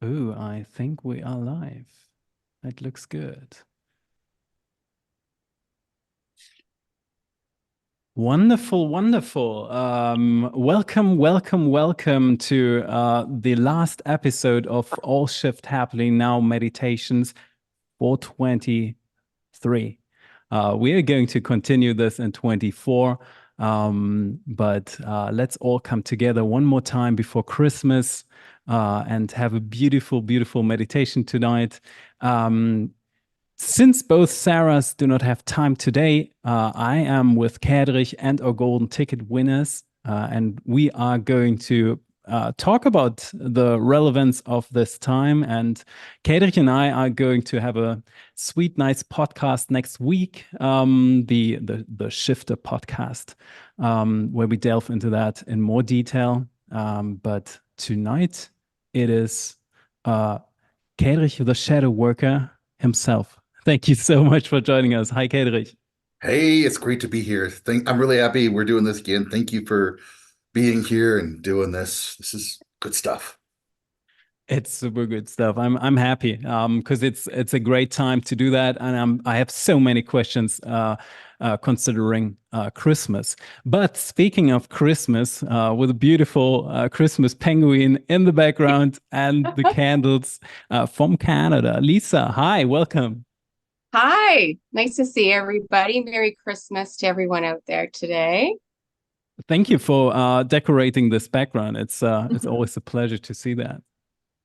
Ooh, I think we are live. That looks good. Wonderful, wonderful. Welcome to the last episode of All Shift Happily Now Meditations for 23. We are going to continue this in 24, but let's all come together one more time before Christmas and have a beautiful, beautiful meditation tonight. Since both Sarahs do not have time today, I am with Kaedrich and our golden ticket winners, and we are going to talk about the relevance of this time. And Kaedrich and I are going to have a sweet, nice podcast next week, the Shifter podcast, where we delve into that in more detail. But tonight it is Kaedrich, the shadow worker himself. Thank you so much for joining us. Hi, Kaedrich. Hey, it's great to be here. I'm really happy we're doing this again. Thank you for being here and doing this. This is good stuff. It's super good stuff. I'm happy because it's a great time to do that, and I have so many questions considering Christmas. But speaking of Christmas, with a beautiful Christmas penguin in the background and the candles from Canada, Lisa, hi, welcome. Hi, nice to see everybody. Merry Christmas to everyone out there today. Thank you for decorating this background. It's always a pleasure to see that.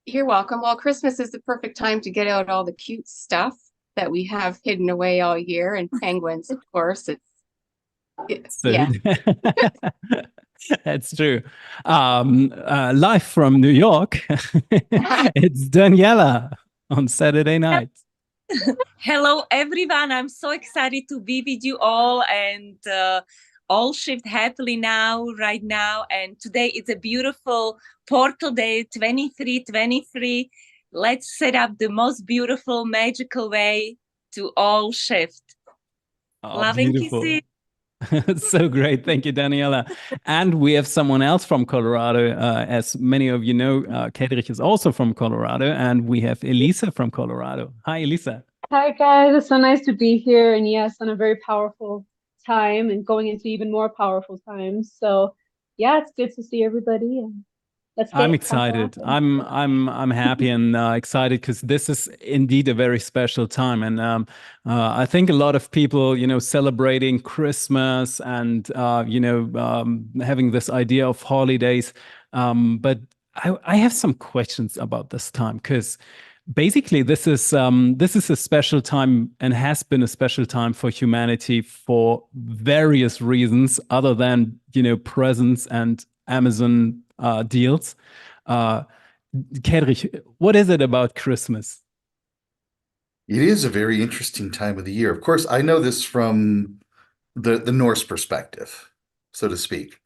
You're welcome. Well, Christmas is the perfect time to get out all the cute stuff that we have hidden away all year, and penguins, of course. So Yeah. that's true. Live from New York, it's Daniela on Saturday night. Hello, everyone. I'm so excited to be with you all and all shift happily now, right now. And today is a beautiful portal day, 2323. Let's set up the most beautiful, magical way to all shift. Oh, Love and beautiful. kisses. So great. Thank you, Daniela. And we have someone else from Colorado. As many of you know, Kaedrich is also from Colorado, and we have Elisa from Colorado. Hi, Elisa. Hi guys, it's so nice to be here, and yes, on a very powerful time and going into even more powerful times. So yeah, it's good to see everybody, and let's I'm get excited. cracking. I'm happy and excited because this is indeed a very special time, and I think a lot of people, celebrating Christmas and having this idea of holidays. But I have some questions about this time because basically this is a special time and has been a special time for humanity for various reasons, other than presents and Amazon deals. Uh, Kedrich, what is it about Christmas? It is a very interesting time of the year. Of course, I know this from the Norse perspective, so to speak.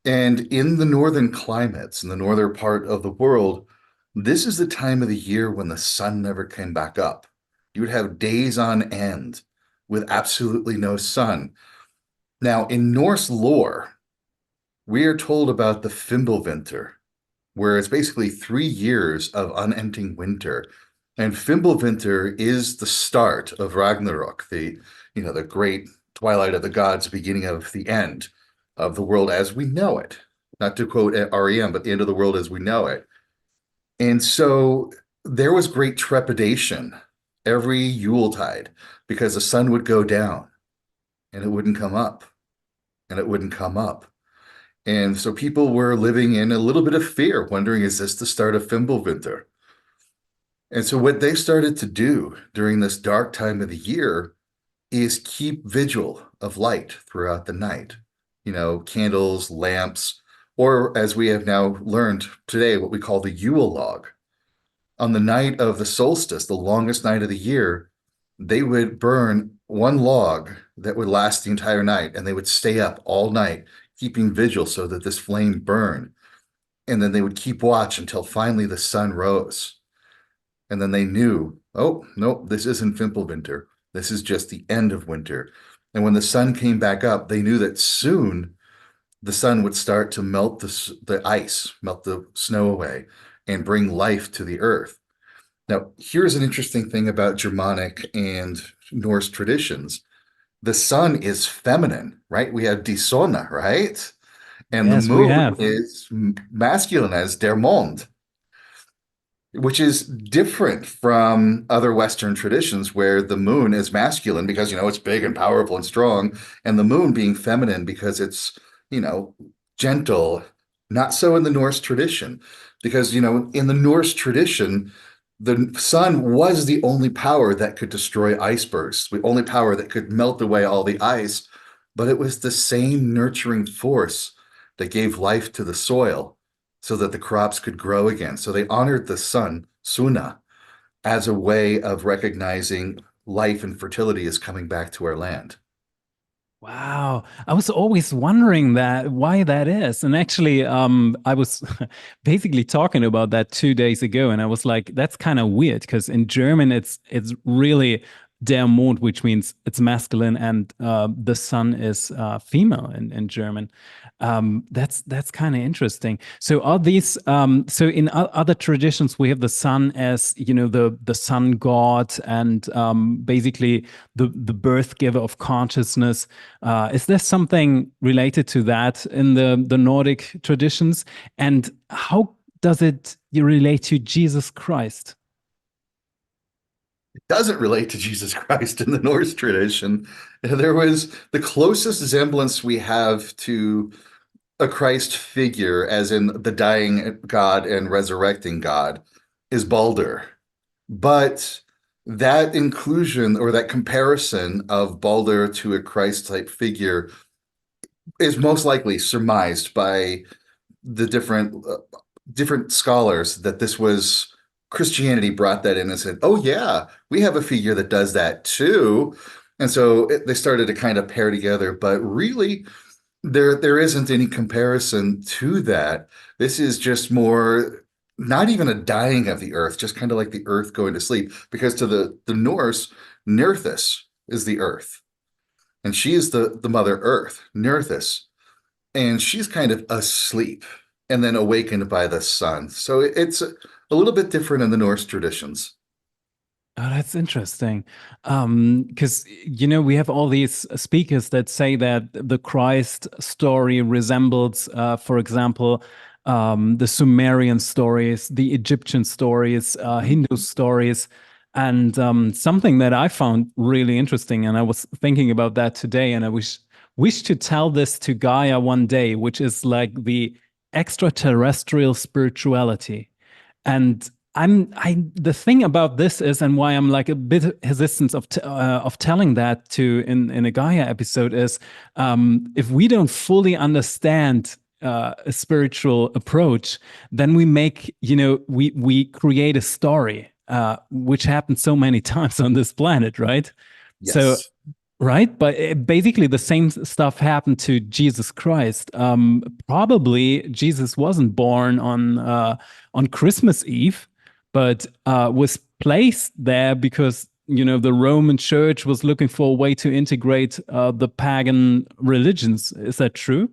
And in the northern climates, in the northern part of the world, this is the time of the year when the sun never came back up. You would have days on end with absolutely no sun. Now, in Norse lore, we are told about the Fimbulvinter, where it's basically 3 years of unending winter. And Fimbulvinter is the start of Ragnarok, the great twilight of the gods, beginning of the end of the world as we know it. Not to quote REM, but the end of the world as we know it. And so there was great trepidation every Yuletide because the sun would go down and it wouldn't come up and it wouldn't come up. And so people were living in a little bit of fear, wondering, is this the start of Fimbulvinter? And so what they started to do during this dark time of the year is keep vigil of light throughout the night. Candles, lamps, or as we have now learned today, what we call the Yule log. On the night of the solstice, the longest night of the year, they would burn one log that would last the entire night, and they would stay up all night keeping vigil so that this flame burned. And then they would keep watch until finally the sun rose. And then they knew, oh, no, this isn't Fimbulvinter. This is just the end of winter. And when the sun came back up, they knew that soon the sun would start to melt the ice, melt the snow away. and bring life to the earth. Now, here's an interesting thing about Germanic and Norse traditions. The sun is feminine, right? We have die Sonne, right? And the Yes, we moon have. is masculine as der Mond, which is different from other Western traditions where the moon is masculine because, it's big and powerful and strong, and the moon being feminine because it's, gentle. Not so in the Norse tradition, because, in the Norse tradition, the sun was the only power that could destroy icebergs, the only power that could melt away all the ice, but it was the same nurturing force that gave life to the soil so that the crops could grow again. So they honored the sun, Suna, as a way of recognizing life and fertility is coming back to our land. Wow. I was always wondering that why that is. And actually, I was basically talking about that 2 days ago, and I was like, that's kind of weird because in German it's really der Mond, which means it's masculine, and the sun is female in German. That's kind of interesting. So are these so in other traditions we have the sun as the sun god and basically the birth giver of consciousness. Is there something related to that in the Nordic traditions? And how does it relate to Jesus Christ? It doesn't relate to Jesus Christ in the Norse tradition. There was the closest resemblance we have to a Christ figure, as in the dying God and resurrecting God, is Balder. But that inclusion or that comparison of Balder to a Christ-type figure is most likely surmised by the different scholars that this was Christianity brought that in and said, oh yeah, we have a figure that does that too. And so they started to kind of pair together, but really there isn't any comparison to that. This is just more not even a dying of the earth, just kind of like the earth going to sleep, because to the Norse, Nerthus is the earth. And she is the mother earth, Nerthus. And she's kind of asleep and then awakened by the sun. So it's a little bit different in the Norse traditions. Oh, that's interesting. Because, we have all these speakers that say that the Christ story resembles, for example, the Sumerian stories, the Egyptian stories, Hindu stories. And something that I found really interesting, and I was thinking about that today, and I wish to tell this to Gaia one day, which is like the extraterrestrial spirituality. And the thing about this is, and why I'm like a bit hesitant of telling that in a Gaia episode is, if we don't fully understand a spiritual approach, then we create a story, which happens so many times on this planet, right? Yes. So right, but basically the same stuff happened to Jesus Christ. Probably Jesus wasn't born on Christmas Eve, but was placed there because the Roman Church was looking for a way to integrate the pagan religions. Is that true?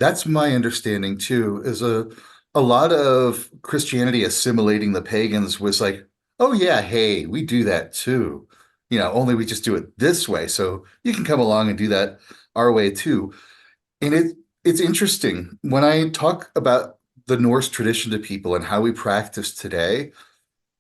That's my understanding too. Is a lot of Christianity assimilating the pagans was like, oh yeah, hey, we do that too. Only we just do it this way. So you can come along and do that our way too. And it's interesting when I talk about the Norse tradition to people and how we practice today.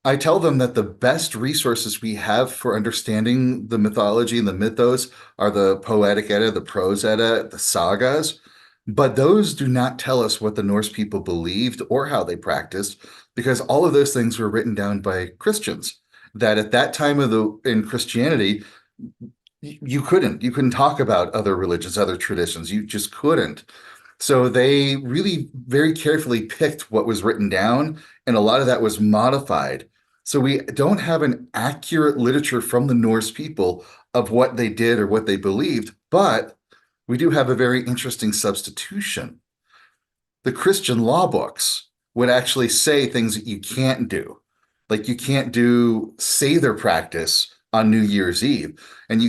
I tell them that the best resources we have for understanding the mythology and the mythos are the Poetic Edda, the Prose Edda, the sagas, but those do not tell us what the Norse people believed or how they practiced, because all of those things were written down by Christians. That at that time in Christianity, you couldn't talk about other religions, other traditions. You just couldn't. So they really very carefully picked what was written down, and a lot of that was modified. So we don't have an accurate literature from the Norse people of what they did or what they believed, but we do have a very interesting substitution. The Christian law books would actually say things that you can't do. Like you can't do Seder practice on New Year's Eve,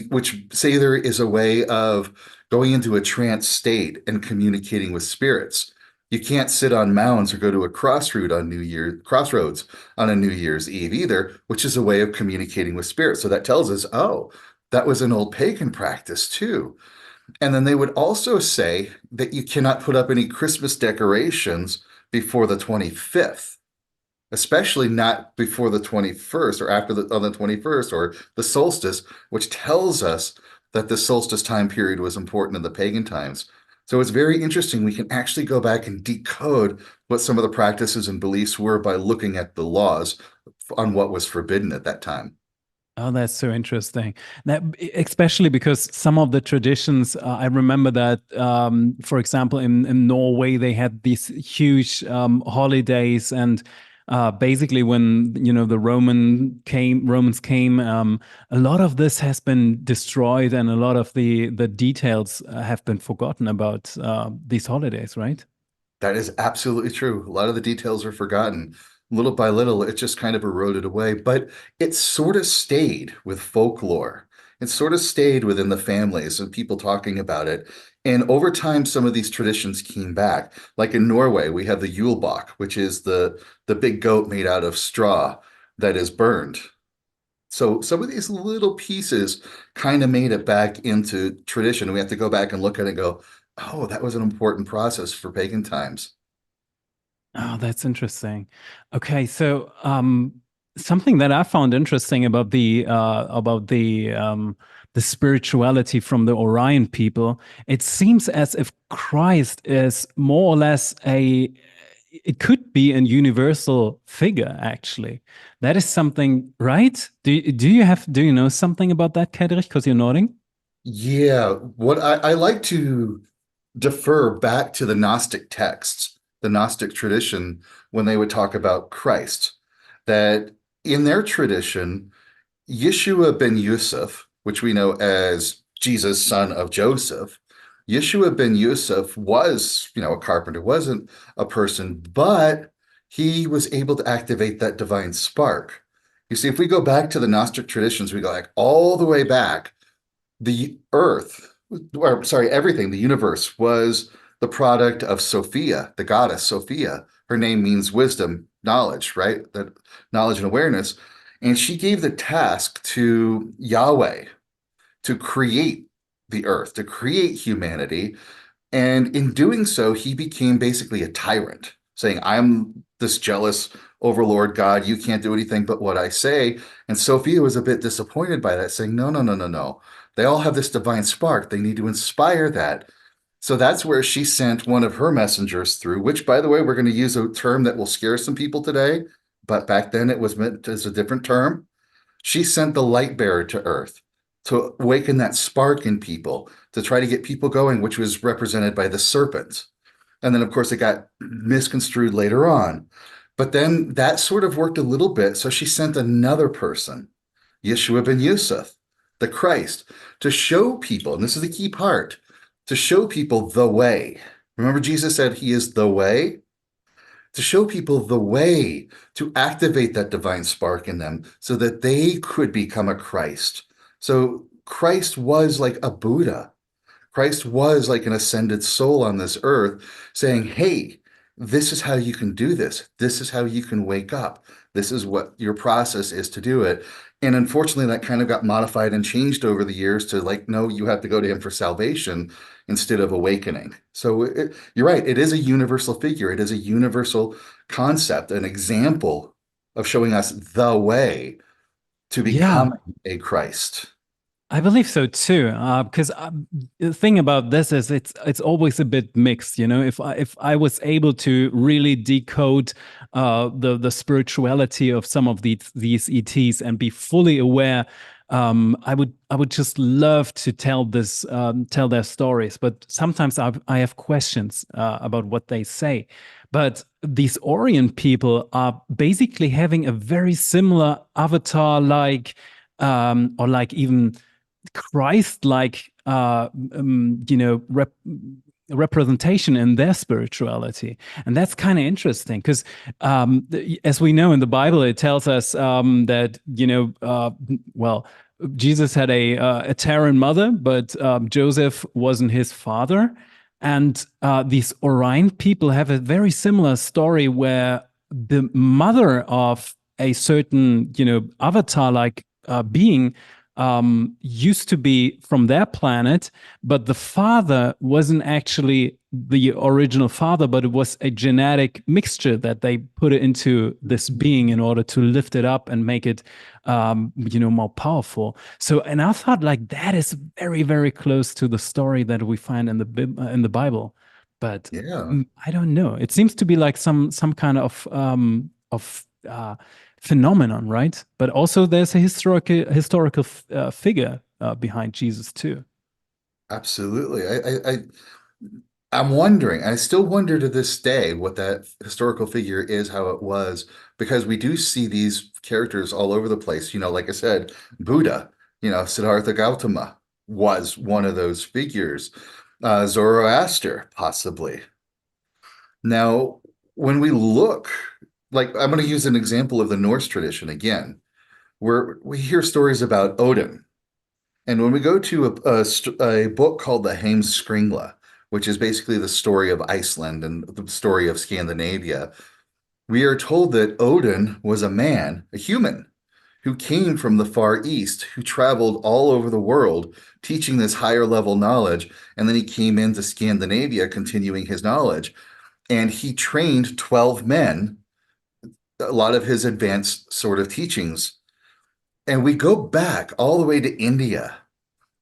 which Seder is a way of going into a trance state and communicating with spirits. You can't sit on mounds or go to a crossroads on a New Year's Eve either, which is a way of communicating with spirits. So that tells us, oh, that was an old pagan practice too. And then they would also say that you cannot put up any Christmas decorations before the 25th, especially not before the 21st or on the 21st or the solstice, which tells us that the solstice time period was important in the pagan times. So it's very interesting. We can actually go back and decode what some of the practices and beliefs were by looking at the laws on what was forbidden at that time. Oh, that's so interesting. That, especially because some of the traditions, I remember that, for example, in Norway, they had these huge holidays, and basically, when the Romans came, a lot of this has been destroyed, and a lot of the details have been forgotten about these holidays, right? That is absolutely true. A lot of the details are forgotten. Little by little, it just kind of eroded away, but it sort of stayed with folklore. It sort of stayed within the families and people talking about it. And over time, some of these traditions came back. Like in Norway, we have the Julebok, which is the big goat made out of straw that is burned. So some of these little pieces kind of made it back into tradition. We have to go back and look at it and go, oh, that was an important process for pagan times. Oh, that's interesting. Okay, so something that I found interesting about the spirituality from the Orion people, it seems as if Christ is more or less it could be a universal figure, actually. That is something, right? Do you know something about that, Kaedrich? Because you're nodding. Yeah, what I like to defer back to the Gnostic texts, the Gnostic tradition, when they would talk about Christ, that in their tradition, Yeshua ben Yusuf, which we know as Jesus, son of Joseph, Yeshua ben Yusuf was, a carpenter, wasn't a person, but he was able to activate that divine spark. You see, if we go back to the Gnostic traditions, we go like all the way back, the earth, or sorry, everything, the universe was the product of Sophia, the goddess Sophia. Her name means wisdom, knowledge, right? That knowledge and awareness. And she gave the task to Yahweh to create the earth, to create humanity. And in doing so, he became basically a tyrant, saying, I'm this jealous overlord God. You can't do anything but what I say. And Sophia was a bit disappointed by that, saying, no, no, no, no, no. They all have this divine spark. They need to inspire that. So that's where she sent one of her messengers through, which, by the way, we're going to use a term that will scare some people today. But back then it was meant as a different term. She sent the light bearer to earth to awaken that spark in people, to try to get people going, which was represented by the serpent. And then, of course, it got misconstrued later on. But then that sort of worked a little bit. So she sent another person, Yeshua ben Yusuf, the Christ, to show people, and this is the key part, to show people the way. Remember, Jesus said he is the way? To show people the way to activate that divine spark in them so that they could become a Christ. So Christ was like a Buddha. Christ was like an ascended soul on this earth saying, hey, this is how you can do this. This is how you can wake up. This is what your process is to do it. And unfortunately, that kind of got modified and changed over the years to like, no, you have to go to him for salvation instead of awakening. So you're right. It is a universal figure. It is a universal concept, an example of showing us the way to become a Christ. I believe so too, because the thing about this is it's always a bit mixed, you know. If I was able to really decode the spirituality of some of these ETs and be fully aware, I would just love to tell their stories. But sometimes I have questions about what they say. But these Orient people are basically having a very similar avatar, like or like even Christ-like, representation in their spirituality, and that's kind of interesting because, as we know in the Bible, it tells us that Jesus had a Terran mother, but Joseph wasn't his father, And these Orion people have a very similar story where the mother of a certain, avatar-like being used to be from their planet, but the father wasn't actually the original father, but it was a genetic mixture that they put into this being in order to lift it up and make it, more powerful. So, and I thought like that is very, very close to the story that we find in the Bible, but Yeah. I don't know. It seems to be like some kind of phenomenon, right? But also there's a historical figure behind Jesus too. Absolutely. I'm wondering, I still wonder to this day what that historical figure is, how it was, because we do see these characters all over the place. Like I said, Buddha, Siddhartha Gautama was one of those figures. Zoroaster, possibly. Now, when we look, like I'm going to use an example of the Norse tradition again, where we hear stories about Odin. And when we go to a book called the Heimskringla, which is basically the story of Iceland and the story of Scandinavia, we are told that Odin was a man, a human, who came from the Far East, who traveled all over the world teaching this higher level knowledge. And then he came into Scandinavia continuing his knowledge. And he trained 12 men, a lot of his advanced sort of teachings. And we go back all the way to India.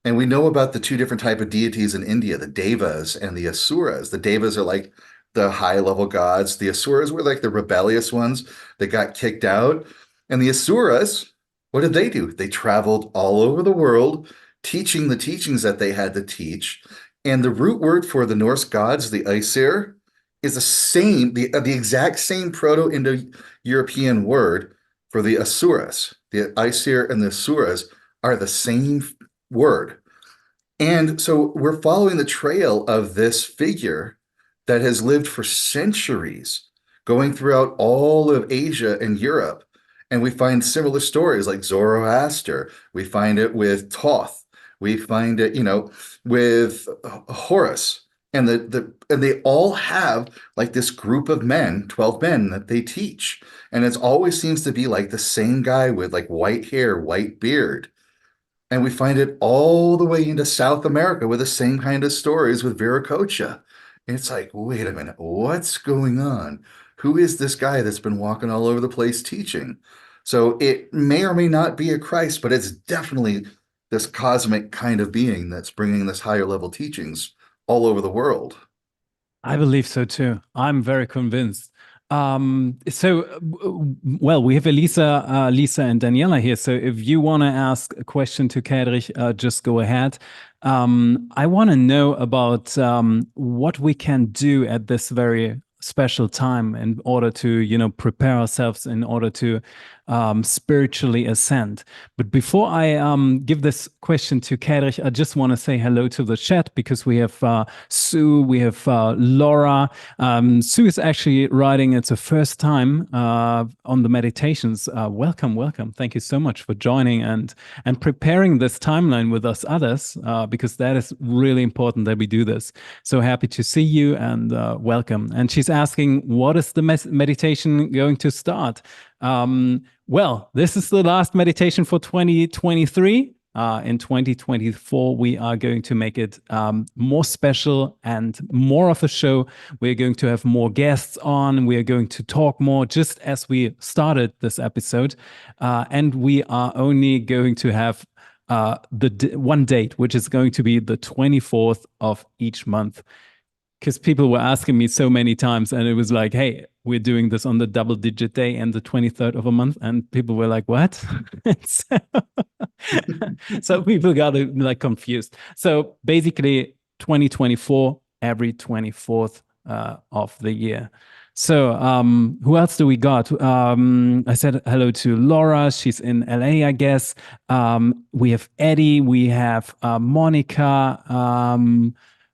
And we know about the two different type of deities in India, the Devas and the Asuras. The Devas are like the high level gods. The Asuras were like the rebellious ones that got kicked out. And the Asuras, what did they do? They traveled all over the world teaching the teachings that they had to teach. And the root word for the Norse gods, the Aesir, is the exact same Proto-Indo-European word for the Asuras. The Aesir and the Asuras are the same word. And so we're following the trail of this figure that has lived for centuries, going throughout all of Asia and Europe. And we find similar stories like Zoroaster. We find it with Thoth. We find it, with Horus. And they all have like this group of men, 12 men that they teach. And it always seems to be like the same guy with like white hair, white beard. And we find it all the way into South America with the same kind of stories with Viracocha. And it's like, wait a minute, what's going on? Who is this guy that's been walking all over the place teaching? So it may or may not be a Christ, but it's definitely this cosmic kind of being that's bringing this higher level teachings all over the world. I believe so too. I'm very convinced. Well, we have Elisa, Lisa, and Daniela here. So if you want to ask a question to Kaedrich, just go ahead. I want to know about what we can do at this very special time in order to, prepare ourselves in order to spiritually ascend. But before I give this question to Kaedrich, I just want to say hello to the chat because we have Sue, we have Laura. Sue is actually writing it's her first time on the meditations. Welcome, welcome. Thank you so much for joining and preparing this timeline with us others because that is really important that we do this. So happy to see you and welcome. And she's asking, what is the meditation going to start? Well, this is the last meditation for 2023. In 2024, we are going to make it more special and more of a show. We're going to have more guests on. We are going to talk more, just as we started this episode. And we are only going to have one date, which is going to be the 24th of each month. Because people were asking me so many times, and it was like, hey, we're doing this on the double-digit day and the 23rd of a month. And people were like, what? So people got like confused. So basically 2024, every 24th of the year. So who else do we got? I said hello to Laura. She's in LA, I guess. We have Eddie. We have Monica.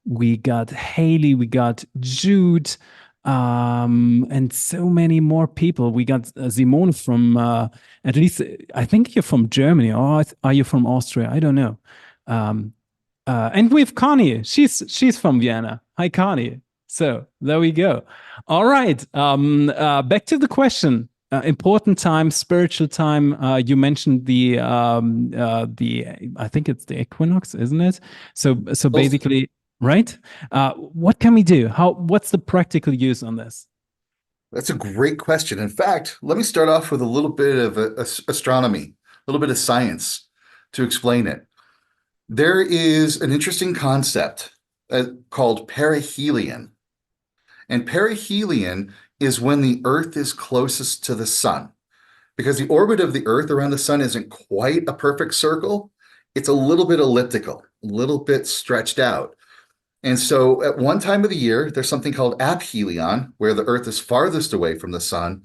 We got Haley, we got Jude, and so many more people. We got Simone from, at least, I think you're from Germany, or are you from Austria? I don't know. And we have Connie. She's from Vienna. Hi, Connie. So there we go. All right. Back to the question. Important time, spiritual time. You mentioned the I think it's the equinox, isn't it? So basically, right? What can we do? What's the practical use on this? That's a great question. In fact, let me start off with a little bit of astronomy, a little bit of science to explain it. There is an interesting concept called perihelion. And perihelion is when the Earth is closest to the sun. Because the orbit of the Earth around the sun isn't quite a perfect circle. It's a little bit elliptical, a little bit stretched out. And so at one time of the year, there's something called aphelion, where the Earth is farthest away from the sun,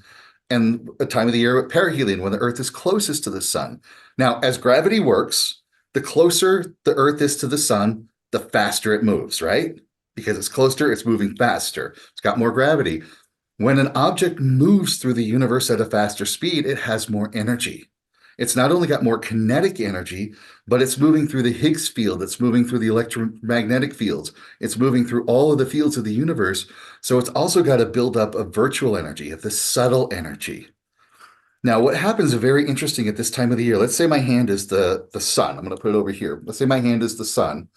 and a time of the year at perihelion, when the Earth is closest to the sun. Now, as gravity works, the closer the Earth is to the sun, the faster it moves, right? Because it's closer, it's moving faster. It's got more gravity. When an object moves through the universe at a faster speed, it has more energy. It's not only got more kinetic energy, but it's moving through the Higgs field. It's moving through the electromagnetic fields. It's moving through all of the fields of the universe. So it's also got a buildup of virtual energy, of the subtle energy. Now, what happens is very interesting at this time of the year. Let's say my hand is the sun. I'm going to put it over here. Let's say my hand is the sun.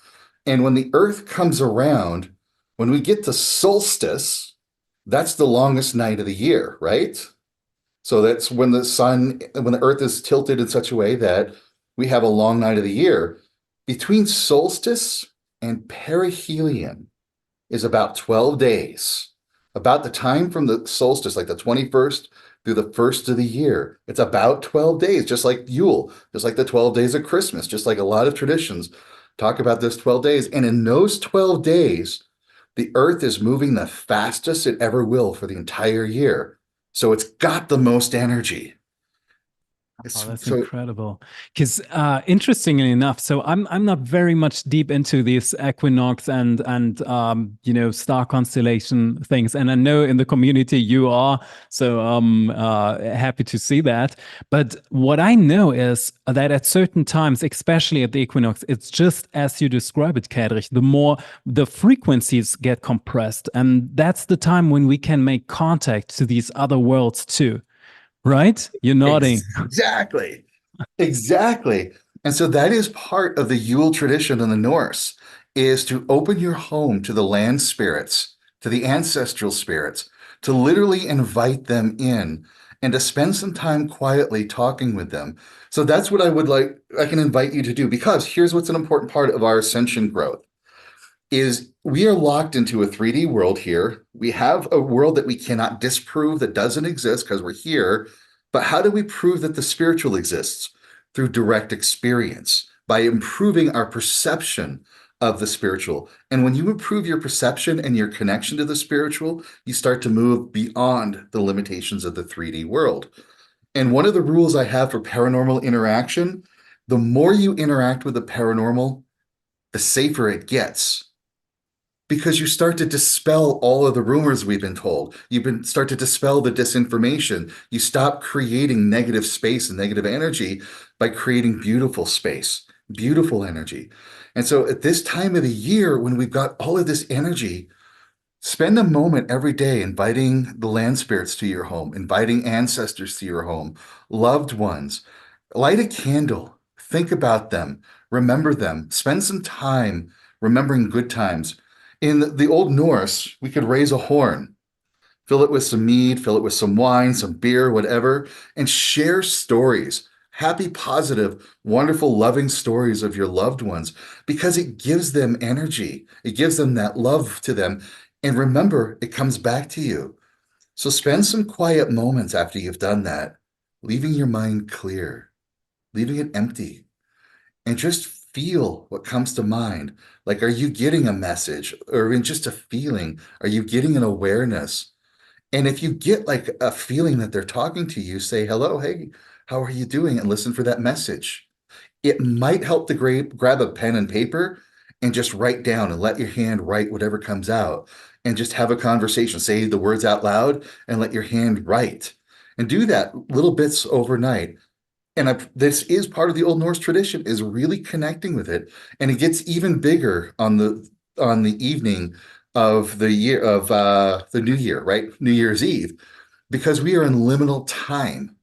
And when the Earth comes around, when we get to solstice, that's the longest night of the year, right? So that's when the Earth is tilted in such a way that we have a long night of the year. Between solstice and perihelion is about 12 days. About the time from the solstice, like the 21st through the 1st of the year. It's about 12 days, just like Yule, just like the 12 days of Christmas, just like a lot of traditions talk about this 12 days. And in those 12 days, the Earth is moving the fastest it ever will for the entire year. So it's got the most energy. Oh, that's incredible. Because interestingly enough, so I'm not very much deep into these equinox and star constellation things, and I know in the community you are. So I'm happy to see that. But what I know is that at certain times, especially at the equinox, it's just as you describe it, Kaedrich. The more the frequencies get compressed, and that's the time when we can make contact to these other worlds too. Right? You're nodding. Exactly. Exactly. And so that is part of the Yule tradition in the Norse, is to open your home to the land spirits, to the ancestral spirits, to literally invite them in and to spend some time quietly talking with them. So that's what I can invite you to do, because here's what's an important part of our ascension growth. Is we are locked into a 3D world here. We have a world that we cannot disprove, that doesn't exist because we're here. But how do we prove that the spiritual exists? Through direct experience, by improving our perception of the spiritual. And when you improve your perception and your connection to the spiritual, you start to move beyond the limitations of the 3D world. And one of the rules I have for paranormal interaction, the more you interact with the paranormal, the safer it gets. Because you start to dispel all of the rumors we've been told. Start to dispel the disinformation. You stop creating negative space and negative energy by creating beautiful space, beautiful energy. And so at this time of the year, when we've got all of this energy, spend a moment every day inviting the land spirits to your home, inviting ancestors to your home, loved ones. Light a candle, think about them, remember them, spend some time remembering good times. In the Old Norse, we could raise a horn, fill it with some mead, fill it with some wine, some beer, whatever, and share stories, happy, positive, wonderful, loving stories of your loved ones, because it gives them energy. It gives them that love to them. And remember, it comes back to you. So spend some quiet moments after you've done that, leaving your mind clear, leaving it empty, and just feel what comes to mind. Like, are you getting a message, or even just a feeling? Are you getting an awareness? And if you get like a feeling that they're talking to you, say, hello, hey, how are you doing? And listen for that message. It might help to grab a pen and paper and just write down and let your hand write whatever comes out, and just have a conversation. Say the words out loud and let your hand write. And do that little bits overnight. And this is part of the Old Norse tradition, is really connecting with it. And it gets even bigger on the evening of the new year, right? New Year's Eve, because we are in liminal time.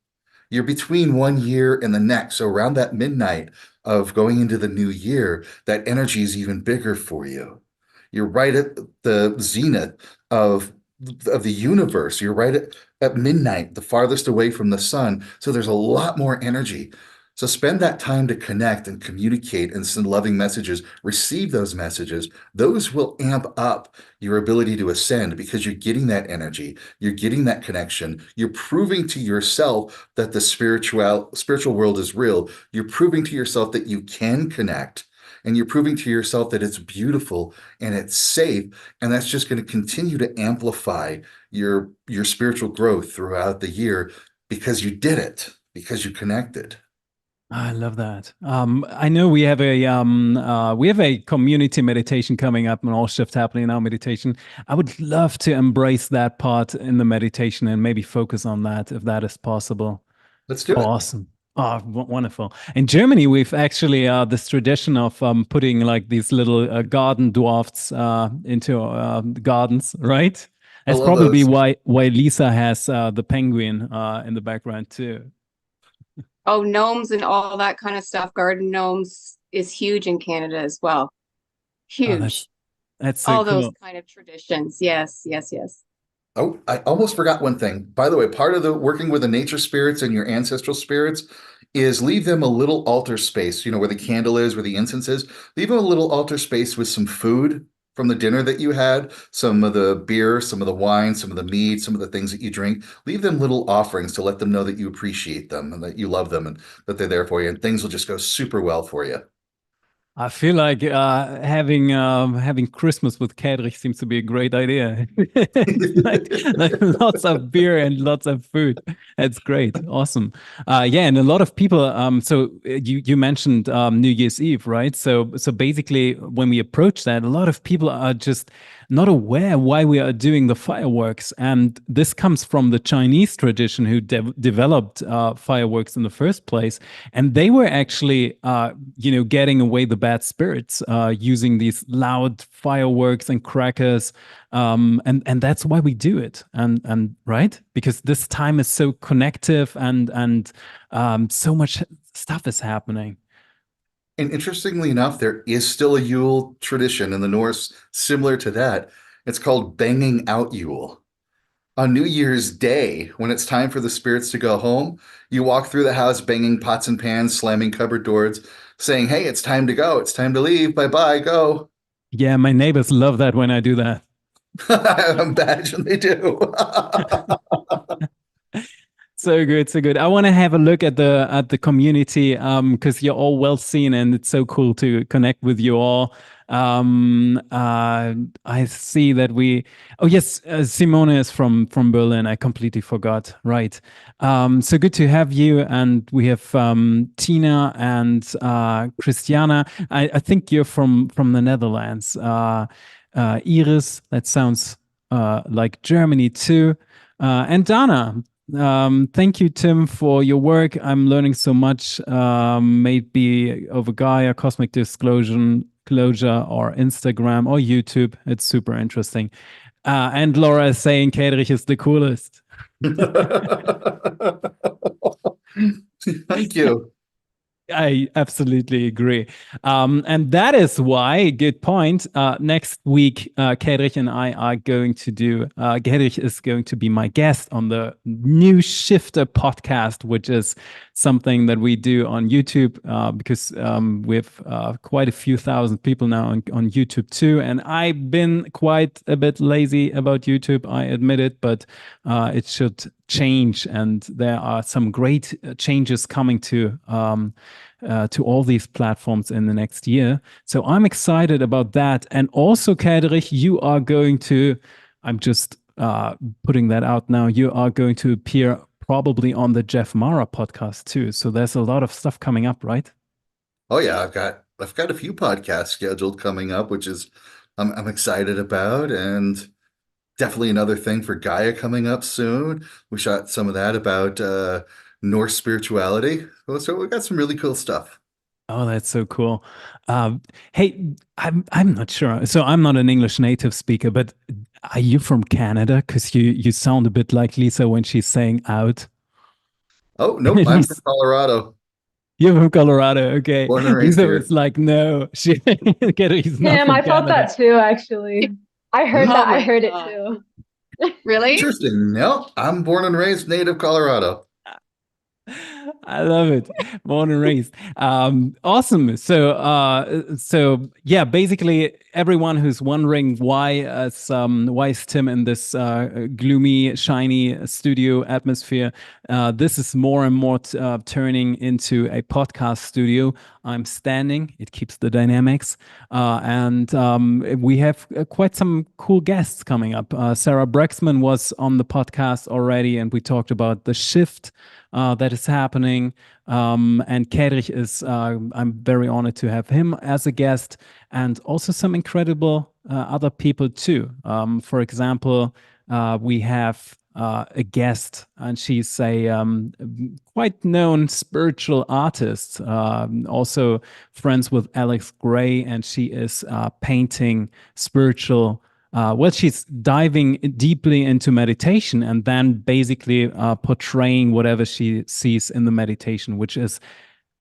You're between one year and the next. So around that midnight of going into the new year, that energy is even bigger for you. You're right at the zenith of the universe. You're right at midnight, the farthest away from the sun. So there's a lot more energy. So spend that time to connect and communicate and send loving messages. Receive those messages. Those will amp up your ability to ascend because you're getting that energy. You're getting that connection. You're proving to yourself that the spiritual world is real. You're proving to yourself that you can connect. And you're proving to yourself that it's beautiful and it's safe. And that's just going to continue to amplify your spiritual growth throughout the year because you did it, because you connected. I love that. I know we have a community meditation coming up, and all shift happening in our meditation. I would love to embrace that part in the meditation and maybe focus on that if that is possible. Let's do it. Awesome. Oh, wonderful. In Germany, we've actually this tradition of putting like these little garden dwarfs into gardens, right? I That's love probably those. why Lisa has the penguin in the background too. Oh, gnomes and all that kind of stuff. Garden gnomes is huge in Canada as well. Oh, Huge. that's so All those cool. kind of traditions. Yes, yes, yes. Oh, I almost forgot one thing. By the way, part of the working with the nature spirits and your ancestral spirits is leave them a little altar space, where the candle is, where the incense is. Leave them a little altar space with some food from the dinner that you had, some of the beer, some of the wine, some of the mead, some of the things that you drink. Leave them little offerings to let them know that you appreciate them and that you love them and that they're there for you. And things will just go super well for you. I feel like having Christmas with Kaedrich seems to be a great idea. It's like lots of beer and lots of food. That's great, awesome. Yeah, and a lot of people. So you mentioned New Year's Eve, right? So basically, when we approach that, a lot of people are just not aware why we are doing the fireworks, and this comes from the Chinese tradition who developed fireworks in the first place, and they were actually getting away the bad spirits using these loud fireworks and crackers, and that's why we do it, and right, because this time is so connective and so much stuff is happening. And interestingly enough, there is still a Yule tradition in the Norse similar to that. It's called banging out Yule. On New Year's Day, when it's time for the spirits to go home, you walk through the house banging pots and pans, slamming cupboard doors, saying, "Hey, it's time to go. It's time to leave. Bye-bye, go." Yeah, my neighbors love that when I do that. I imagine they do. So good, so good. I want to have a look at the community because you're all well seen, and it's so cool to connect with you all. I see that we. Oh yes, Simone is from Berlin. I completely forgot. Right. So good to have you, and we have Tina and Christiana. I think you're from the Netherlands. Iris, that sounds like Germany too. And Dana. Thank you, Tim, for your work. I'm learning so much, maybe over Gaia, Cosmic Disclosure, or Instagram or YouTube. It's super interesting. And Laura is saying Kaedrich is the coolest. Thank you. I absolutely agree. And that is why, good point. Next week, Kaedrich and I are going to Kaedrich is going to be my guest on the new Shifter podcast, which is something that we do on YouTube because we have quite a few thousand people now on YouTube too. And I've been quite a bit lazy about YouTube, I admit it, but it should change, and there are some great changes coming to all these platforms in the next year. So I'm excited about that. And also, Kaedrich, you are going to, I'm just putting that out now, you are going to appear probably on the Jeff Mara podcast too. So there's a lot of stuff coming up, right? Oh yeah, I've got a few podcasts scheduled coming up, which is I'm excited about, and definitely another thing for Gaia coming up soon. We shot some of that about Norse spirituality. So we've got some really cool stuff. Oh, that's so cool. Hey, I'm not sure. So I'm not an English native speaker, but are you from Canada? Because you sound a bit like Lisa when she's saying out. Oh, nope, I'm from Colorado, You're from Colorado, okay. born and raised Lisa was here. like, no, he's not Tim, from I thought Canada. that too, actually. I heard Oh that. I my heard it God. too. Really? Interesting. Nope, I'm born and raised native Colorado. I love it. Born and raised. Awesome. So yeah, basically everyone who's wondering why is Tim in this gloomy, shiny studio atmosphere, this is more and more turning into a podcast studio. I'm standing. It keeps the dynamics, and we have quite some cool guests coming up. Sarah Brexman was on the podcast already, and we talked about the shift that is happening. And Kaedrich is, I'm very honored to have him as a guest, and also some incredible other people too. For example, we have a guest, and she's a quite known spiritual artist, also friends with Alex Gray, and she is painting spiritual well, she's diving deeply into meditation and then basically portraying whatever she sees in the meditation, which is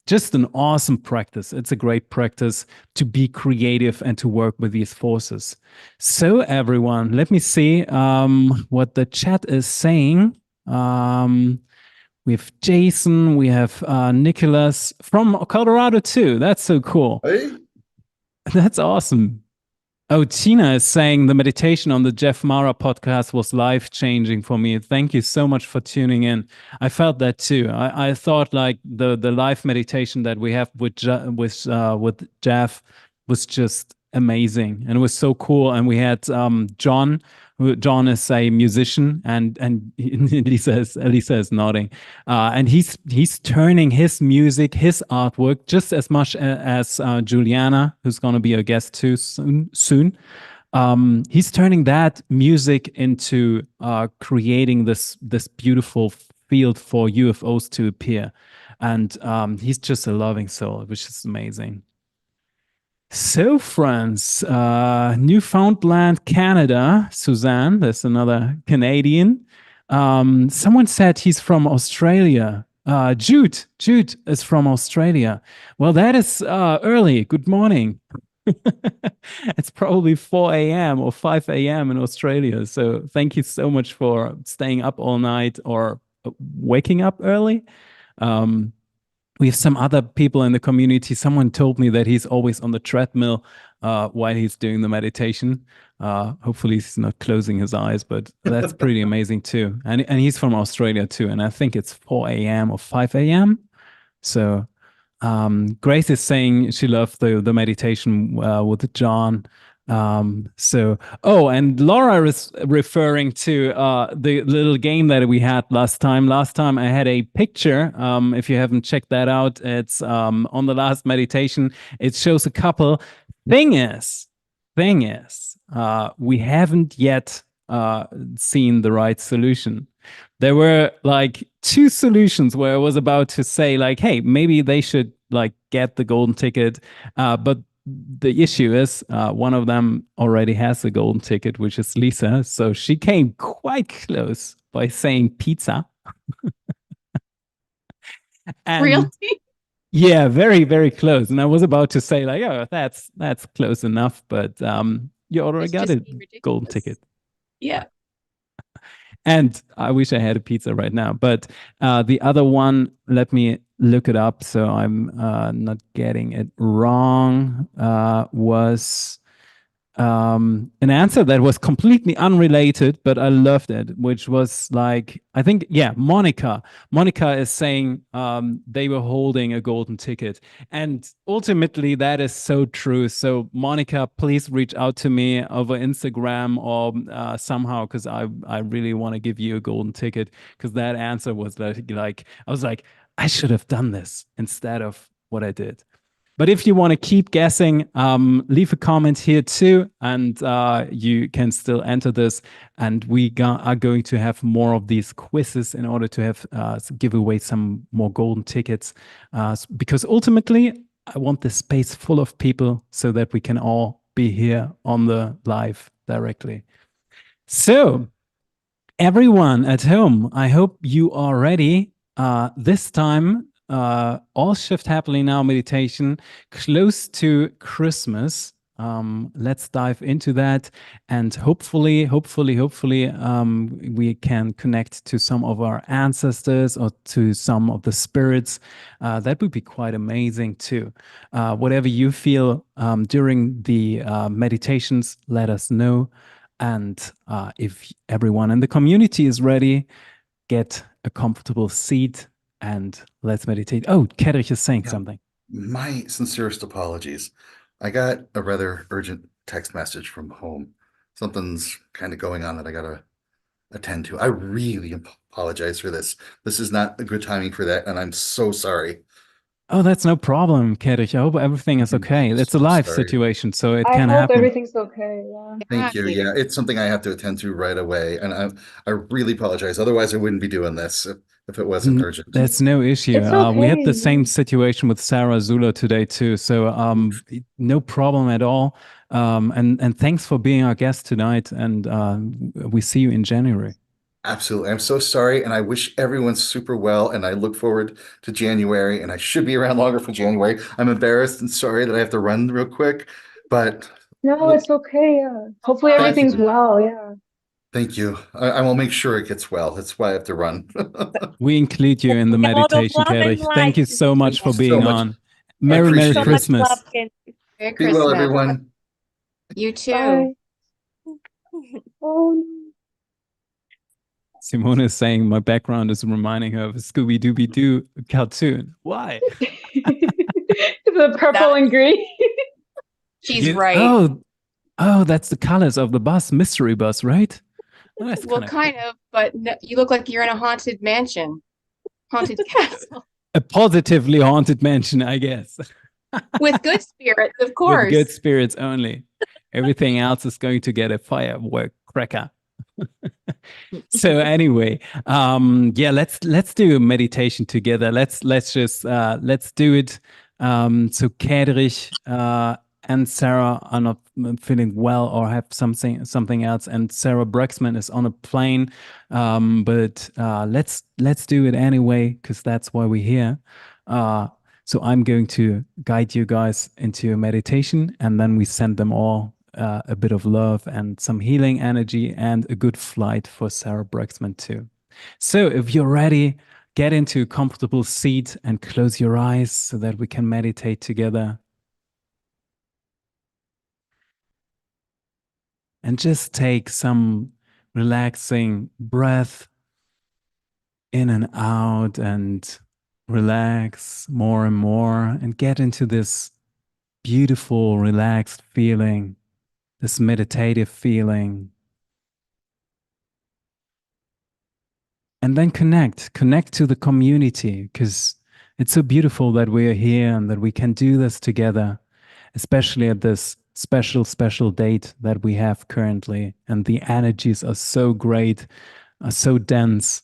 just an awesome practice. It's a great practice to be creative and to work with these forces. So, everyone, let me see what the chat is saying. We have Jason, we have Nicholas from Colorado too. That's so cool. Hey, That's awesome. Oh, Tina is saying the meditation on the Jeff Mara podcast was life-changing for me. Thank you so much for tuning in. I felt that too. I thought like the live meditation that we have with with Jeff was just amazing, and it was so cool. And we had John. John is a musician, and Lisa is nodding, and he's turning his music, his artwork, just as much as Juliana, who's going to be a guest too soon. He's turning that music into creating this beautiful field for UFOs to appear, and he's just a loving soul, which is amazing. So, friends, Newfoundland, Canada, Suzanne, there's another Canadian. Someone said he's from Australia. Jude is from Australia. Well, that is early. Good morning. It's probably 4 a.m. or 5 a.m. in Australia. So, thank you so much for staying up all night or waking up early. We have some other people in the community. Someone told me that he's always on the treadmill while he's doing the meditation. Hopefully he's not closing his eyes, but that's pretty amazing too. And he's from Australia too. And I think it's 4 a.m. or 5 a.m. So Grace is saying she loved the meditation with John. And Laura is referring to the little game that we had last time. Last time I had a picture. If you haven't checked that out, it's on the last meditation. It shows a couple. Thing is, we haven't yet seen the right solution. There were like two solutions where I was about to say like, hey, maybe they should like get the golden ticket, but the issue is one of them already has a golden ticket, which is Lisa. So she came quite close by saying pizza. And Really? yeah, very, very close. And I was about to say like, oh, that's close enough, but you already It's got just a being ridiculous. golden ticket. Yeah. And I wish I had a pizza right now. But the other one, let me look it up so I'm not getting it wrong, was an answer that was completely unrelated, but I loved it, which was like, I think, yeah, Monica. Monica is saying they were holding a golden ticket. And ultimately, that is so true. So, Monica, please reach out to me over Instagram or somehow, because I really want to give you a golden ticket, because that answer was like, I was like, I should have done this instead of what I did. But if you want to keep guessing, leave a comment here too, and you can still enter this. And we are going to have more of these quizzes in order to have give away some more golden tickets. Because ultimately, I want this space full of people so that we can all be here on the live directly. So, everyone at home, I hope you are ready. This time, all shift happily now meditation close to Christmas. Let's dive into that, and hopefully, we can connect to some of our ancestors or to some of the spirits. That would be quite amazing too. Whatever you feel during the meditations, let us know. And if everyone in the community is ready, get a comfortable seat and let's meditate. Oh, Kaedrich is saying something. My sincerest apologies. I got a rather urgent text message from home. Something's kind of going on that I gotta attend to. I really apologize for this. This is not a good timing for that, and I'm so sorry. Oh, that's no problem, Kaedrich. I hope everything is okay. It's a live situation, so it I can hope happen. everything's okay. Yeah. Thank you. Yeah, it's something I have to attend to right away, and I really apologize. Otherwise, I wouldn't be doing this if it wasn't urgent. That's no issue. It's okay. We had the same situation with Sarah Zula today too, so no problem at all. And thanks for being our guest tonight, and we see you in January. Absolutely. I'm so sorry, and I wish everyone super well, and I look forward to January, and I should be around longer for January. I'm embarrassed and sorry that I have to run real quick, but No, it's okay. Yeah. Hopefully everything's well. Yeah. thank you. I will make sure it gets well. That's why I have to run. We include you in the meditation, Kaedrich. Thank you so much for being on. Merry Christmas. Merry Be well, Christmas. everyone. You too. Bye. Oh, no. Simone is saying my background is reminding her of a Scooby-Dooby-Doo cartoon. Why? The purple and green. She's right. Oh, that's the colors of the bus, mystery bus, right? Oh, that's Well, kind of, but no, you look like you're in a haunted mansion, haunted castle. A positively haunted mansion, I guess. With good spirits, of course. With good spirits only. Everything else is going to get a firework cracker. So anyway, yeah, let's do a meditation together. Let's do it. So Kaedrich and Sarah are not feeling well or have something else, and Sarah Brexman is on a plane. But let's do it anyway, because that's why we're here. So I'm going to guide you guys into a meditation, and then we send them all a bit of love and some healing energy and a good flight for Sarah Brexman too. So if you're ready, get into a comfortable seat and close your eyes so that we can meditate together. And just take some relaxing breath in and out and relax more and more and get into this beautiful, relaxed feeling, this meditative feeling. And then connect to the community, because it's so beautiful that we are here and that we can do this together, especially at this special date that we have currently. And the energies are so great, are so dense.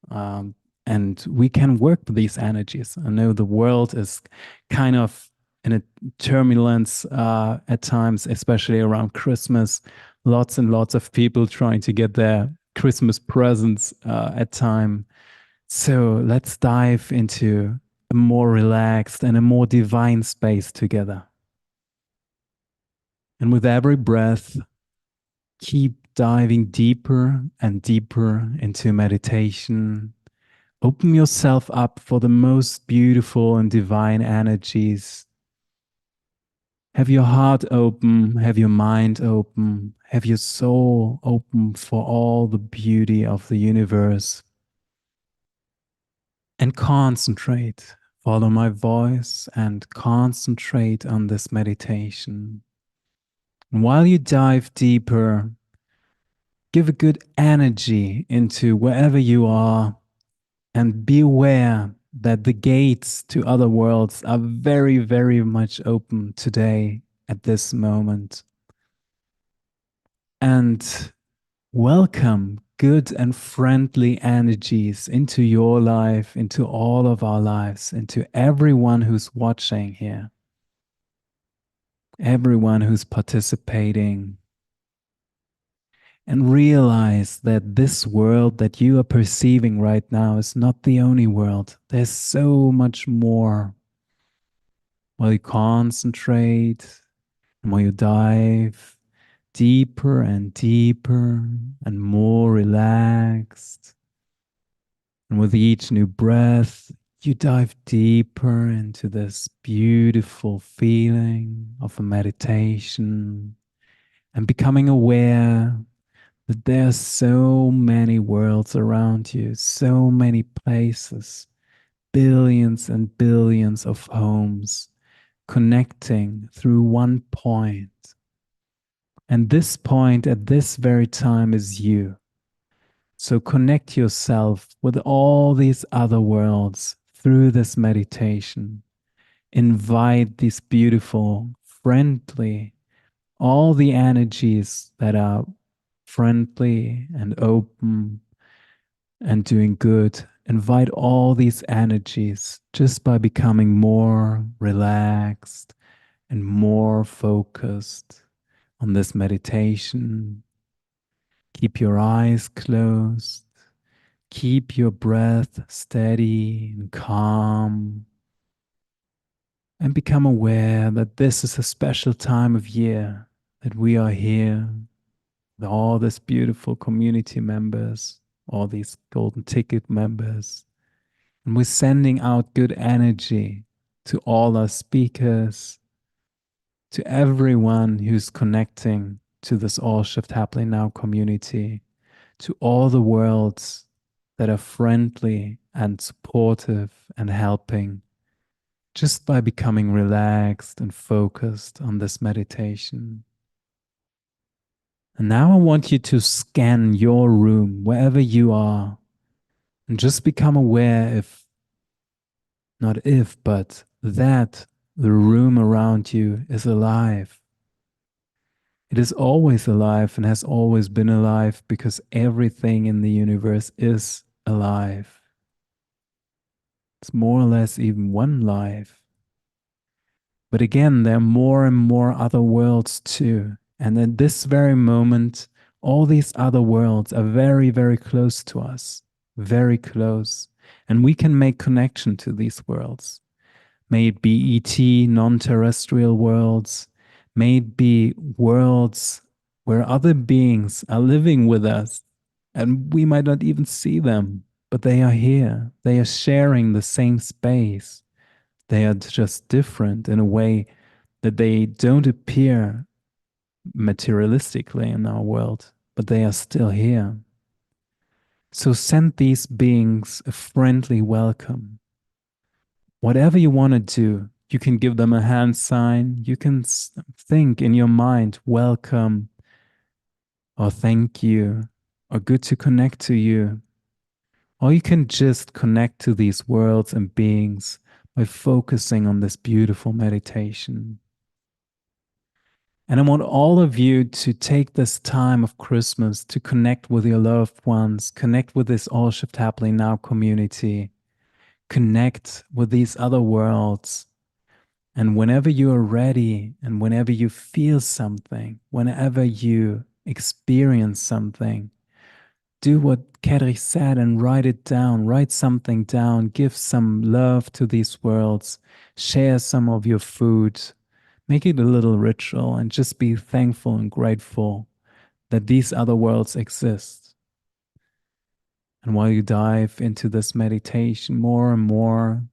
And we can work with these energies. I know the world is kind of in a turbulence at times, especially around Christmas. Lots and lots of people trying to get their Christmas presents at time. So let's dive into a more relaxed and a more divine space together. And with every breath, keep diving deeper and deeper into meditation. Open yourself up for the most beautiful and divine energies. Have your heart open, have your mind open, have your soul open for all the beauty of the universe. And concentrate. Follow my voice and concentrate on this meditation. And while you dive deeper, give a good energy into wherever you are, and be aware that the gates to other worlds are very, very much open today at this moment. And welcome good and friendly energies into your life, into all of our lives, into everyone who's watching here. everyone who's participating, and realize that this world that you are perceiving right now is not the only world. There's so much more. While you concentrate and while you dive deeper and deeper and more relaxed, and with each new breath, you dive deeper into this beautiful feeling of a meditation and becoming aware that there are so many worlds around you, so many places, billions and billions of homes connecting through one point. And this point at this very time is you. So connect yourself with all these other worlds through this meditation. Invite these beautiful, friendly, all the energies that are friendly and open and doing good. Invite all these energies just by becoming more relaxed and more focused on this meditation. Keep your eyes closed. Keep your breath steady and calm. And become aware that this is a special time of year, that we are here with all these beautiful community members, all these golden ticket members. And we're sending out good energy to all our speakers, to everyone who's connecting to this All Shift Happening Now community, to all the worlds that are friendly and supportive and helping, just by becoming relaxed and focused on this meditation. And now I want you to scan your room wherever you are and just become aware but that the room around you is alive. It is always alive and has always been alive because everything in the universe is alive. It's more or less even one life. But again, there are more and more other worlds too. And at this very moment, all these other worlds are very, very close to us, very close. And we can make connection to these worlds. May it be ET, non-terrestrial worlds, may it be worlds where other beings are living with us and we might not even see them, but they are here. They are sharing the same space. They are just different in a way that they don't appear materialistically in our world, but they are still here. So send these beings a friendly welcome. Whatever you want to do, you can give them a hand sign. You can think in your mind, welcome, or thank you, or good to connect to you. Or you can just connect to these worlds and beings by focusing on this beautiful meditation. And I want all of you to take this time of Christmas to connect with your loved ones, connect with this All Shift Happening Now community, connect with these other worlds. And whenever you are ready and whenever you feel something, whenever you experience something, do what Kaedrich said and write it down. Write something down. Give some love to these worlds. Share some of your food. Make it a little ritual and just be thankful and grateful that these other worlds exist. And while you dive into this meditation more and more,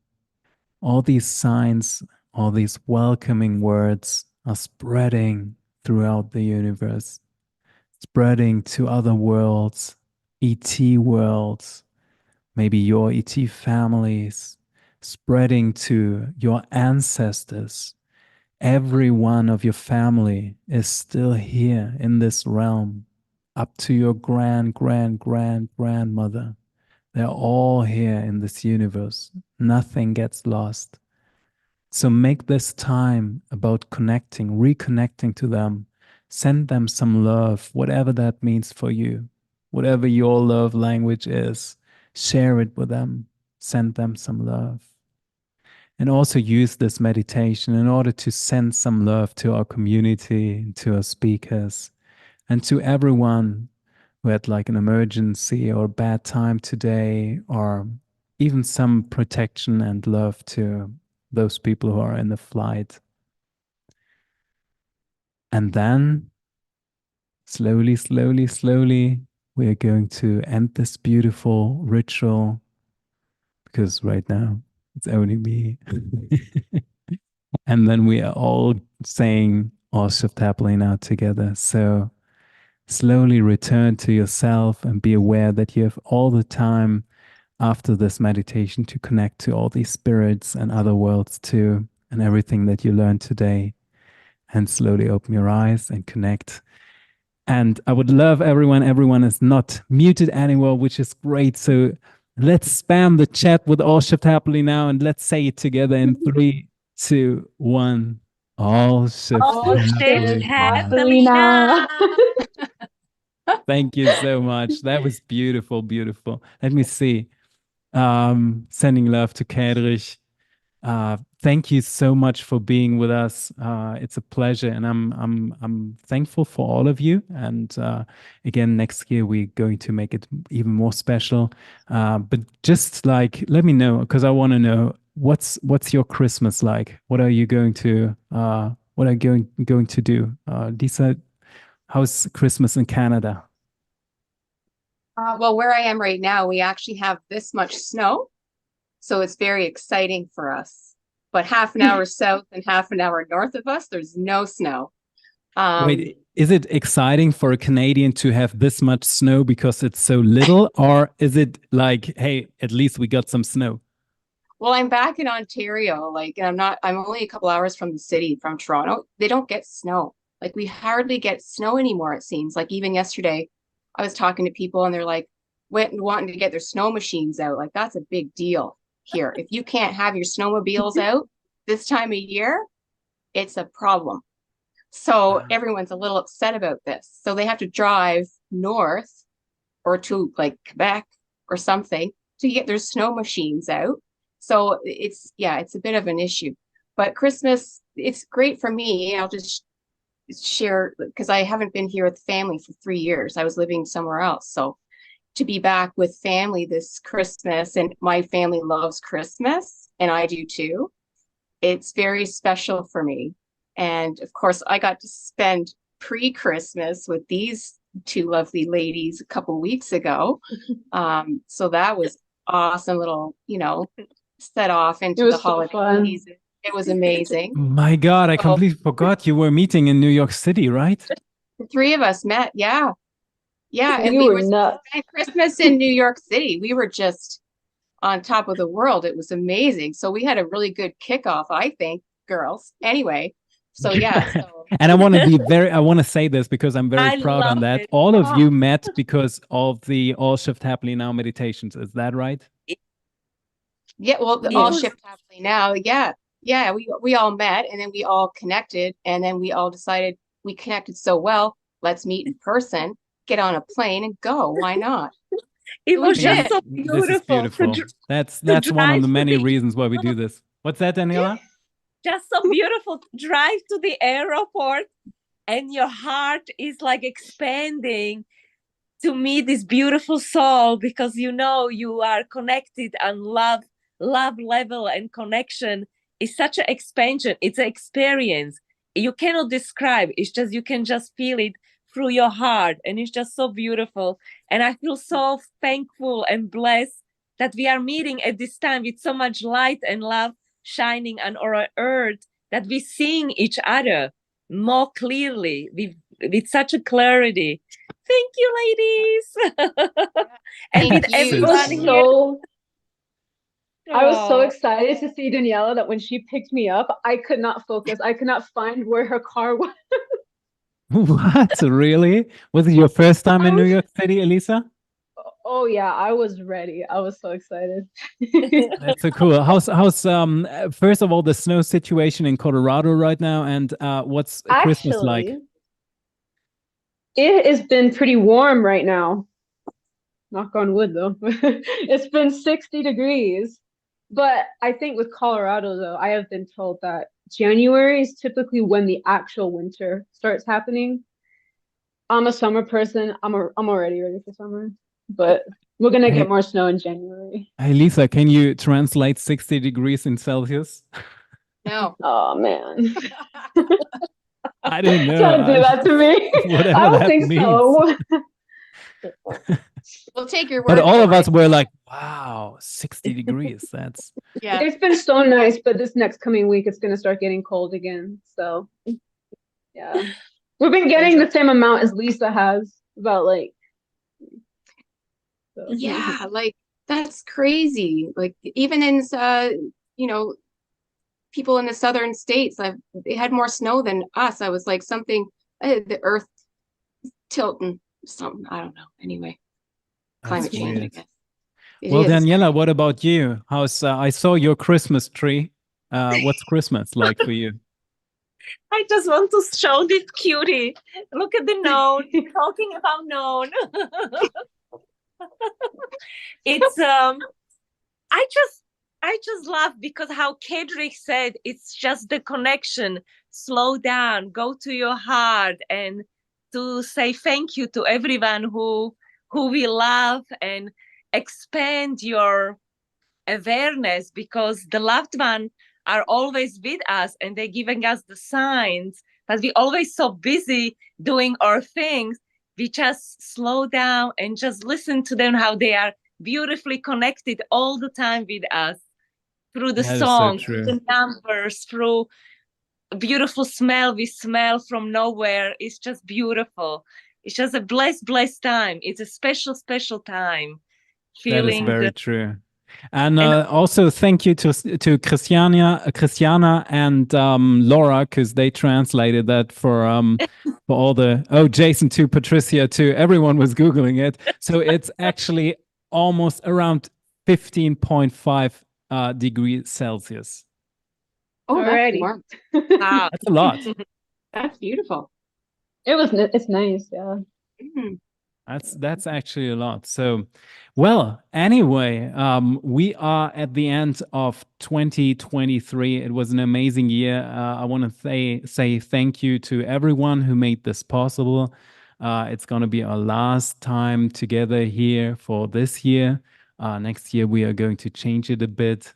all these signs, all these welcoming words are spreading throughout the universe, spreading to other worlds, ET worlds, maybe your ET families, spreading to your ancestors. Every one of your family is still here in this realm, up to your grandmother. They're all here in this universe. Nothing gets lost. So make this time about connecting, reconnecting to them. Send them some love, whatever that means for you. Whatever your love language is, share it with them. Send them some love. and also use this meditation in order to send some love to our community, to our speakers, and to everyone who had like an emergency or a bad time today, or even some protection and love to those people who are in the flight. And then slowly, slowly, slowly, we are going to end this beautiful ritual, because right now it's only me. And then we are all saying all shift happily now together. So slowly return to yourself and be aware that you have all the time after this meditation to connect to all these spirits and other worlds too, and everything that you learned today. And slowly open your eyes and connect. And I would love everyone is not muted anymore, which is great. So let's spam the chat with all shift happily now, and let's say it together in 3, 2, 1. All shift All shift happily now. happily now. Thank you so much. That was beautiful, beautiful. Let me see. Sending love to Kaedrich. Thank you so much for being with us. It's a pleasure, and I'm thankful for all of you. And again, next year we're going to make it even more special. But just like, let me know, because I want to know what's your Christmas like. What are you going to going to do? Lisa, how's Christmas in Canada? Well, where I am right now, we actually have this much snow. So it's very exciting for us. But half an hour south and half an hour north of us, there's no snow. Wait, is it exciting for a Canadian to have this much snow because it's so little? Or is it like, hey, at least we got some snow? Well, I'm back in Ontario, like, and I'm only a couple hours from the city, from Toronto. They don't get snow. Like, we hardly get snow anymore, it seems. Like, even yesterday, I was talking to people and they're like, wanting to get their snow machines out. Like, that's a big deal here. If you can't have your snowmobiles out this time of year, it's a problem. So everyone's a little upset about this. So they have to drive north or to like Quebec or something to get their snow machines out. So it's a bit of an issue. But Christmas, it's great for me. I'll just share, because I haven't been here with family for 3 years. I was living somewhere else. So to be back with family this Christmas, and my family loves Christmas, and I do too. It's very special for me. And of course, I got to spend pre-Christmas with these two lovely ladies a couple weeks ago. So that was awesome, little, set off into the holiday season. It was amazing. My God, I completely forgot you were meeting in New York City, right? The three of us met, yeah. Yeah, and You we were were nuts. spending Christmas in New York City. We were just on top of the world. It was amazing. So we had a really good kickoff, I think, girls. Anyway, so yeah. So. And I want to say this because I'm very proud on that. All of you met because of the All Shift Happily Now meditations. Is that right? Yeah, well, the All Shift Happily Now. Yeah. Yeah, we all met, and then we all connected, and then we all decided we connected so well, let's meet in person, get on a plane and go. Why not? It was just so beautiful. This is beautiful. That's one of the many reasons why we do this. What's that, Daniela? Just so beautiful to drive to the airport and your heart is like expanding to meet this beautiful soul, because you are connected, and love level and connection is such an expansion. It's an experience you cannot describe. It's just, you can just feel it through your heart, and it's just so beautiful. And I feel so thankful and blessed that we are meeting at this time with so much light and love shining on our earth, that we're seeing each other more clearly with such a clarity. Thank you, ladies. And with everyone here. I was so excited to see Daniela that when she picked me up, I could not focus. I could not find where her car was. What? Really? Was it your first time in New York City, Elisa? Oh yeah, I was ready. I was so excited. That's so cool. How's first of all the snow situation in Colorado right now, and what's Christmas like? It has been pretty warm right now. Knock on wood, though. It's been 60 degrees. But I think with Colorado, though, I have been told that January is typically when the actual winter starts happening. I'm a summer person. I'm already ready for summer, but we're gonna get more snow in January. Hey, Lisa, can you translate 60 degrees in Celsius? No. Oh man. I don't know. Trying to do that to me. Whatever I don't that think means. so. We'll take your word But all for of us it. were like, wow, 60 degrees. That's Yeah. It's been so nice, but this next coming week it's gonna start getting cold again. So yeah. We've been getting the same amount as Lisa has, about like so. Yeah, like that's crazy. Like even in you know, people in the southern states, they had more snow than us. I was like something the earth tilting something. I don't know. Anyway, climate that's change, I weird. guess. It Well, is. Daniela, what about you? How's I saw your Christmas tree. What's Christmas like for you? I just want to show this cutie. Look at the known. Talking about known. It's I just laugh because how Kaedrich said it's just the connection. Slow down, go to your heart, and to say thank you to everyone who we love, and expand your awareness, because the loved ones are always with us and they're giving us the signs, but we're always so busy doing our things. We just slow down and just listen to them, how they are beautifully connected all the time with us, through the That is so song, through true. the numbers, through a beautiful smell we smell from nowhere. It's just beautiful. It's just a blessed time. It's a special time. That is Feeling very the, true. And and also thank you to Christiana and Laura, because they translated that for all the Jason too, Patricia too. Everyone was Googling it. So it's actually almost around 15.5 degrees Celsius. Oh, that's Alrighty. warm. wow. That's a lot. That's beautiful. It's nice, yeah. Mm. That's actually a lot. So, well, anyway, we are at the end of 2023. It was an amazing year. I want to say thank you to everyone who made this possible. It's going to be our last time together here for this year. Next year we are going to change it a bit,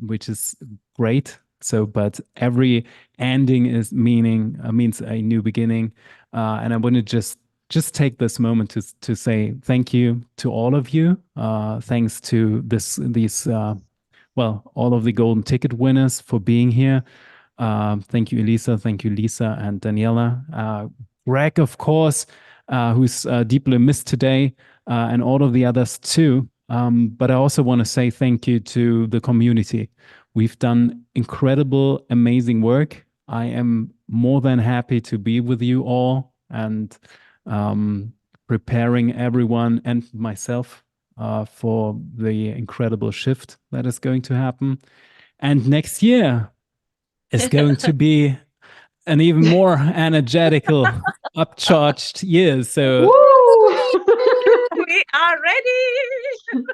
which is great. So, but every ending means a new beginning, and I want to just take this moment to say thank you to all of you. Thanks to all of the golden ticket winners for being here. Thank you, Elisa. Thank you, Lisa and Daniela. Greg, of course, who's deeply missed today, and all of the others too. But I also want to say thank you to the community. We've done incredible, amazing work. I am more than happy to be with you all and preparing everyone and myself for the incredible shift that is going to happen. And next year is going to be an even more energetical, upcharged year. So We are ready.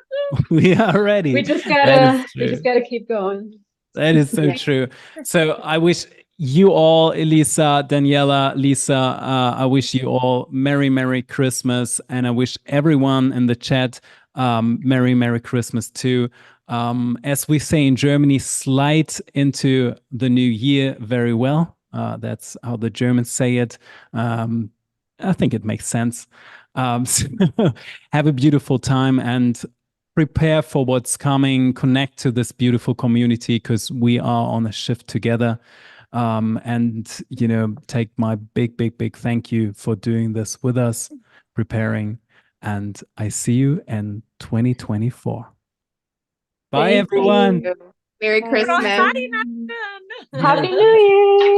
we are ready. We just gotta keep going. That is so true. So I wish you all, Elisa, Daniela, Lisa, I wish you all Merry Christmas. And I wish everyone in the chat Merry Christmas too. As we say in Germany, slide into the new year very well. That's how the Germans say it. I think it makes sense. So have a beautiful time and prepare for what's coming, connect to this beautiful community, because we are on a shift together. And, take my big thank you for doing this with us, preparing. And I see you in 2024. Bye, Thank everyone. you. Merry Bye. Christmas. Happy Happy New Year!